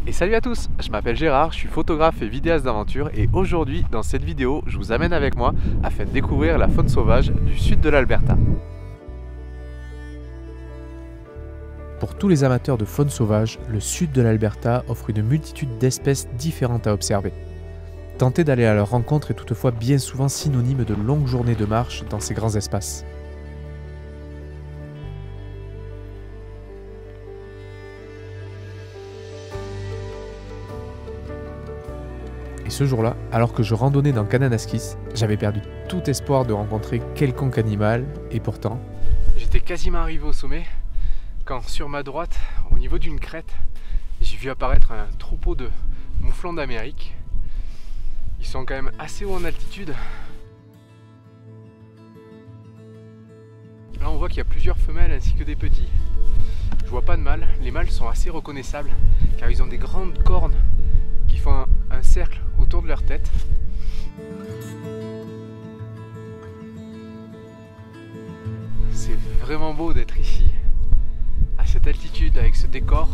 Et salut à tous, je m'appelle Gérard, je suis photographe et vidéaste d'aventure et aujourd'hui dans cette vidéo je vous amène avec moi afin de découvrir la faune sauvage du sud de l'Alberta. Pour tous les amateurs de faune sauvage, le sud de l'Alberta offre une multitude d'espèces différentes à observer. Tenter d'aller à leur rencontre est toutefois bien souvent synonyme de longues journées de marche dans ces grands espaces. Et ce jour-là, alors que je randonnais dans Kananaskis, j'avais perdu tout espoir de rencontrer quelconque animal, et pourtant... J'étais quasiment arrivé au sommet, quand sur ma droite, au niveau d'une crête, j'ai vu apparaître un troupeau de mouflons d'Amérique. Ils sont quand même assez hauts en altitude. Là on voit qu'il y a plusieurs femelles ainsi que des petits. Je vois pas de mâles, les mâles sont assez reconnaissables car ils ont des grandes cornes qui font un cercle autour de leur tête. C'est vraiment beau d'être ici, à cette altitude, avec ce décor,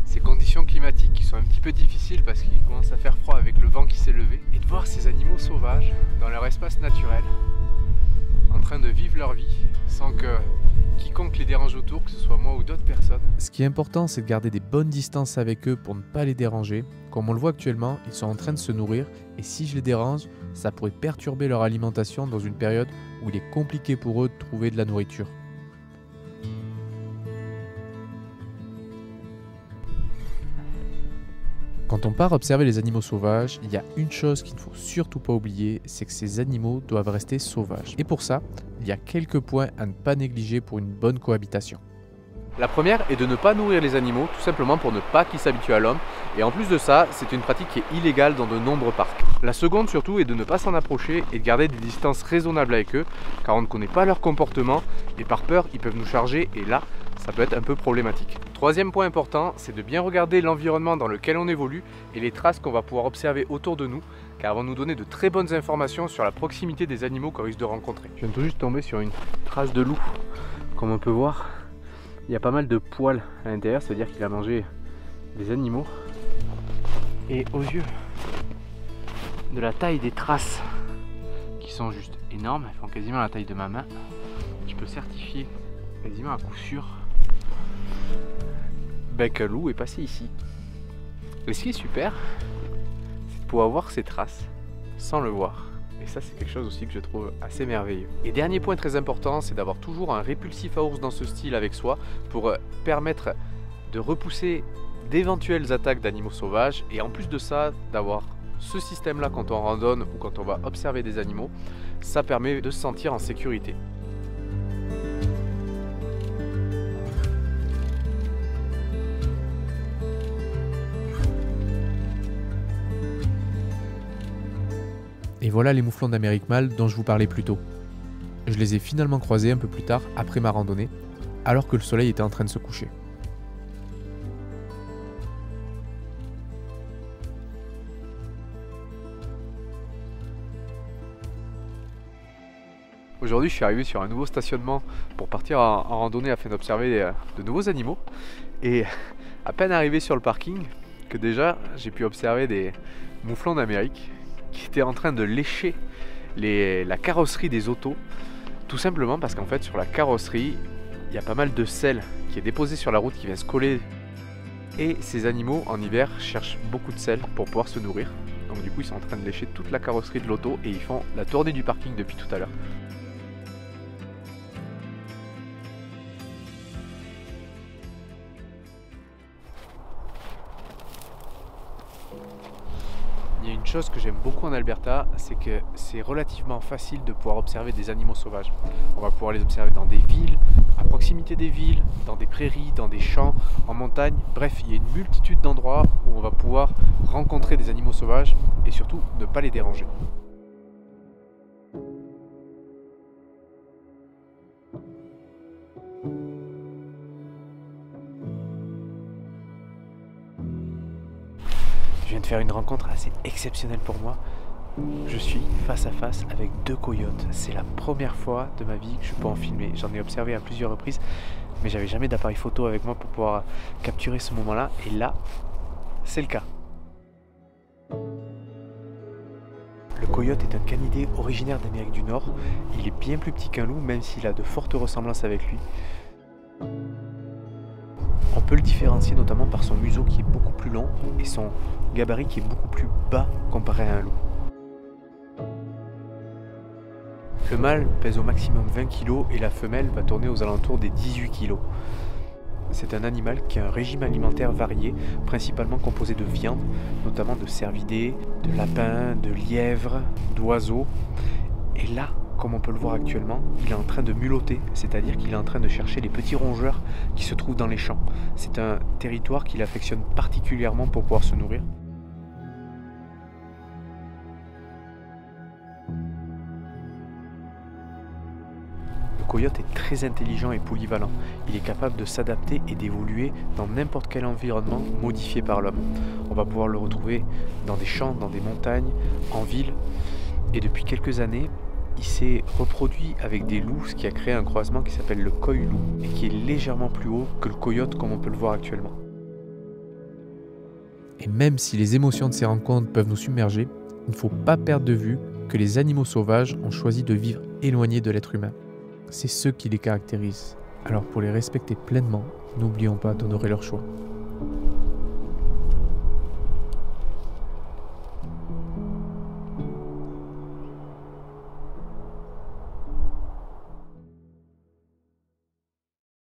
ces conditions climatiques qui sont un petit peu difficiles parce qu'il commence à faire froid avec le vent qui s'est levé, et de voir ces animaux sauvages dans leur espace naturel, en train de vivre leur vie sans que quiconque les dérange autour, que ce soit moi ou d'autres personnes. Ce qui est important, c'est de garder des bonnes distances avec eux pour ne pas les déranger. Comme on le voit actuellement, ils sont en train de se nourrir et si je les dérange, ça pourrait perturber leur alimentation dans une période où il est compliqué pour eux de trouver de la nourriture. Quand on part observer les animaux sauvages, il y a une chose qu'il ne faut surtout pas oublier, c'est que ces animaux doivent rester sauvages. Et pour ça, il y a quelques points à ne pas négliger pour une bonne cohabitation. La première est de ne pas nourrir les animaux, tout simplement pour ne pas qu'ils s'habituent à l'homme. Et en plus de ça, c'est une pratique qui est illégale dans de nombreux parcs. La seconde surtout est de ne pas s'en approcher et de garder des distances raisonnables avec eux, car on ne connaît pas leur comportement et par peur, ils peuvent nous charger et là, ça peut être un peu problématique. Troisième point important, c'est de bien regarder l'environnement dans lequel on évolue et les traces qu'on va pouvoir observer autour de nous, car elles vont nous donner de très bonnes informations sur la proximité des animaux qu'on risque de rencontrer. Je viens tout juste tomber sur une trace de loup, comme on peut voir. Il y a pas mal de poils à l'intérieur, ça veut dire qu'il a mangé des animaux. Et aux yeux de la taille des traces, qui sont juste énormes, elles font quasiment la taille de ma main, je peux certifier quasiment à coup sûr qu'un loup est passé ici. Et ce qui est super, c'est de pouvoir voir ces traces sans le voir. Et ça, c'est quelque chose aussi que je trouve assez merveilleux. Et dernier point très important, c'est d'avoir toujours un répulsif à ours dans ce style avec soi pour permettre de repousser d'éventuelles attaques d'animaux sauvages. Et en plus de ça, d'avoir ce système-là quand on randonne ou quand on va observer des animaux, ça permet de se sentir en sécurité. Et voilà les mouflons d'Amérique mâle dont je vous parlais plus tôt. Je les ai finalement croisés un peu plus tard, après ma randonnée, alors que le soleil était en train de se coucher. Aujourd'hui, je suis arrivé sur un nouveau stationnement pour partir en randonnée afin d'observer de nouveaux animaux. Et à peine arrivé sur le parking, que déjà j'ai pu observer des mouflons d'Amérique qui étaient en train de lécher la carrosserie des autos, tout simplement parce qu'en fait sur la carrosserie il y a pas mal de sel qui est déposé sur la route qui vient se coller et ces animaux en hiver cherchent beaucoup de sel pour pouvoir se nourrir, donc du coup ils sont en train de lécher toute la carrosserie de l'auto et ils font la tournée du parking depuis tout à l'heure. Il y a une chose que j'aime beaucoup en Alberta, c'est que c'est relativement facile de pouvoir observer des animaux sauvages. On va pouvoir les observer dans des villes, à proximité des villes, dans des prairies, dans des champs, en montagne. Bref, il y a une multitude d'endroits où on va pouvoir rencontrer des animaux sauvages et surtout ne pas les déranger. Je viens de faire une rencontre assez exceptionnelle pour moi. Je suis face à face avec deux coyotes. C'est la première fois de ma vie que je peux en filmer. J'en ai observé à plusieurs reprises, mais j'avais jamais d'appareil photo avec moi pour pouvoir capturer ce moment-là. Et là, c'est le cas. Le coyote est un canidé originaire d'Amérique du Nord. Il est bien plus petit qu'un loup, même s'il a de fortes ressemblances avec lui. On peut le différencier notamment par son museau qui est beaucoup plus long et son gabarit qui est beaucoup plus bas comparé à un loup. Le mâle pèse au maximum 20 kg et la femelle va tourner aux alentours des 18 kg. C'est un animal qui a un régime alimentaire varié, principalement composé de viande, notamment de cervidés, de lapins, de lièvres, d'oiseaux. Et là, comme on peut le voir actuellement, il est en train de mulotter, c'est-à-dire qu'il est en train de chercher les petits rongeurs qui se trouvent dans les champs. C'est un territoire qu'il affectionne particulièrement pour pouvoir se nourrir. Le coyote est très intelligent et polyvalent. Il est capable de s'adapter et d'évoluer dans n'importe quel environnement modifié par l'homme. On va pouvoir le retrouver dans des champs, dans des montagnes, en ville. Et depuis quelques années, il s'est reproduit avec des loups, ce qui a créé un croisement qui s'appelle le coy-loup et qui est légèrement plus haut que le coyote comme on peut le voir actuellement. Et même si les émotions de ces rencontres peuvent nous submerger, il ne faut pas perdre de vue que les animaux sauvages ont choisi de vivre éloignés de l'être humain. C'est ce qui les caractérise. Alors pour les respecter pleinement, n'oublions pas d'honorer leur choix.